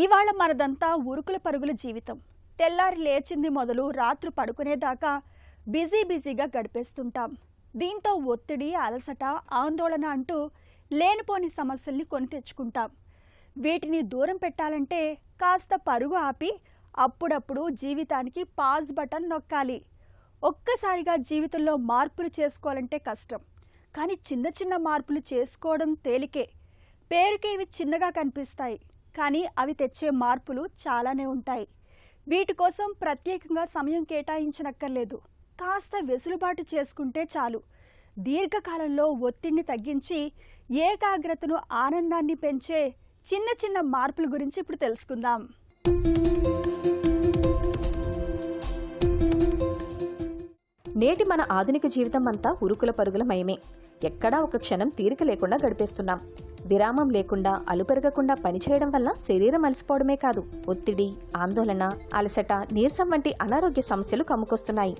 ఇవాళ మనదంతా ఉరుకుల పరుగుల జీవితం. తెల్లారి లేచింది మొదలు రాత్రి పడుకునేదాకా బిజీగా గడిపేస్తుంటాం. దీంతో ఒత్తిడి, అలసట, ఆందోళన అంటూ లేనిపోని సమస్యల్ని కొని తెచ్చుకుంటాం. వీటిని దూరం పెట్టాలంటే కాస్త పరుగు ఆపి అప్పుడప్పుడు జీవితానికి పాజ్ బటన్ నొక్కాలి. ఒక్కసారిగా జీవితంలో మార్పులు చేసుకోవాలంటే కష్టం. కానీ చిన్న చిన్న మార్పులు చేసుకోవడం తేలికే. పేరుకే ఇవి చిన్నగా కనిపిస్తాయి, కానీ అవి తెచ్చే మార్పులు చాలానే ఉంటాయి. వీటి కోసం ప్రత్యేకంగా సమయం కేటాయించనక్కర్లేదు. కాస్త వెసులుబాటు చేసుకుంటే చాలు. దీర్ఘకాలంలో ఒత్తిడిని తగ్గించి ఏకాగ్రతను, ఆనందాన్ని పెంచే చిన్న చిన్న మార్పుల గురించి ఇప్పుడు తెలుసుకుందాం. నేటి మన ఆధునిక జీవితం అంతా ఉరుకుల పరుగుల మయమే. ఎక్కడా ఒక క్షణం తీరిక లేకుండా గడిపేస్తున్నాం. విరామం లేకుండా, అలుపెరగకుండా పనిచేయడం వల్ల శరీరం అలసిపోవడమే కాదు, ఒత్తిడి, ఆందోళన, అలసట, నీరసం వంటి అనారోగ్య సమస్యలు కమ్ముకొస్తున్నాయి.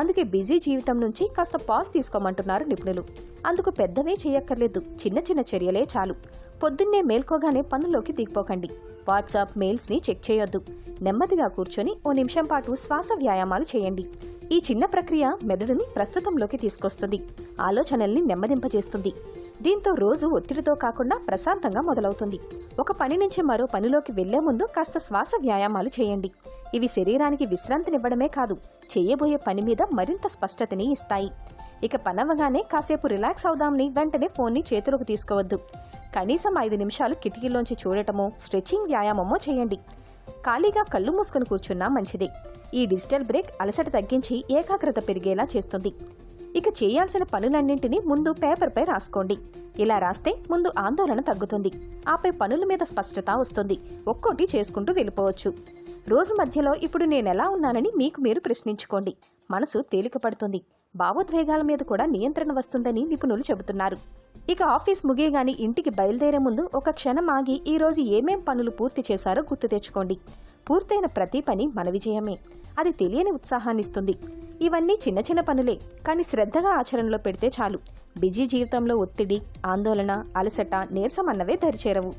అందుకే బిజీ జీవితం నుంచి కాస్త పాజ్ తీసుకోమంటున్నారు నిపుణులు. అందుకు పెద్దవే చేయక్కర్లేదు, చిన్న చిన్న చర్యలే చాలు. పొద్దున్నే మేల్కోగానే పనుల్లోకి దిగిపోకండి. వాట్సాప్, మెయిల్స్ ని చెక్ చేయొద్దు. నెమ్మదిగా కూర్చొని ఓ నిమిషం పాటు శ్వాస వ్యాయామాలు చేయండి. ఈ చిన్న ప్రక్రియ మెదడుని ప్రస్తుతంలోకి తీసుకొస్తుంది, ఆలోచనల్ని నెమ్మదింపజేస్తుంది. దీంతో రోజు ఒత్తిడితో కాకుండా ప్రశాంతంగా మొదలవుతుంది. ఒక పని నుంచి మరో పనిలోకి వెళ్లే ముందు కాస్త శ్వాస వ్యాయామాలు చేయండి. ఇవి శరీరానికి విశ్రాంతినివ్వడమే కాదు, చేయబోయే పని మీద మరింత స్పష్టతని ఇస్తాయి. ఇక పనవగానే కాసేపు రిలాక్స్ అవుదాంని వెంటనే ఫోన్ని చేతులకు తీసుకోవద్దు. కనీసం 5 నిమిషాలు కిటికీలోంచి చూడటమో, స్ట్రెచింగ్ వ్యాయామమో చేయండి. ఖాళీగా కళ్ళు మూసుకుని కూర్చున్నా మంచిదే. ఈ డిజిటల్ బ్రేక్ అలసట తగ్గించి ఏకాగ్రత పెరిగేలా చేస్తుంది. ఇక చేయాల్సిన పనులన్నింటినీ ముందు పేపర్పై రాసుకోండి. ఇలా రాస్తే ముందు ఆందోళన తగ్గుతుంది, ఆపై పనుల మీద స్పష్టత వస్తుంది. ఒక్కోటి చేసుకుంటూ వెళ్ళిపోవచ్చు. రోజు మధ్యలో ఇప్పుడు నేనెలా ఉన్నానని మీకు మీరు ప్రశ్నించుకోండి. మనసు తేలిక పడుతుంది, భావోద్వేగాల మీద కూడా నియంత్రణ వస్తుందని నిపుణులు చెబుతున్నారు. ఇక ఆఫీస్ ముగియగాని ఇంటికి బయలుదేరే ముందు ఒక క్షణం ఆగి ఈ రోజు ఏమేం పనులు పూర్తి చేశారో గుర్తు తెచ్చుకోండి. పూర్తయిన ప్రతి పని మన విజయమే. అది తెలియని ఉత్సాహాన్నిస్తుంది. ఇవన్నీ చిన్న చిన్న పనులే, కానీ శ్రద్ధగా ఆచరణలో పెడితే చాలు. బిజీ జీవితంలో ఒత్తిడి, ఆందోళన, అలసట, నీరసం అన్నవే దరిచేరవు.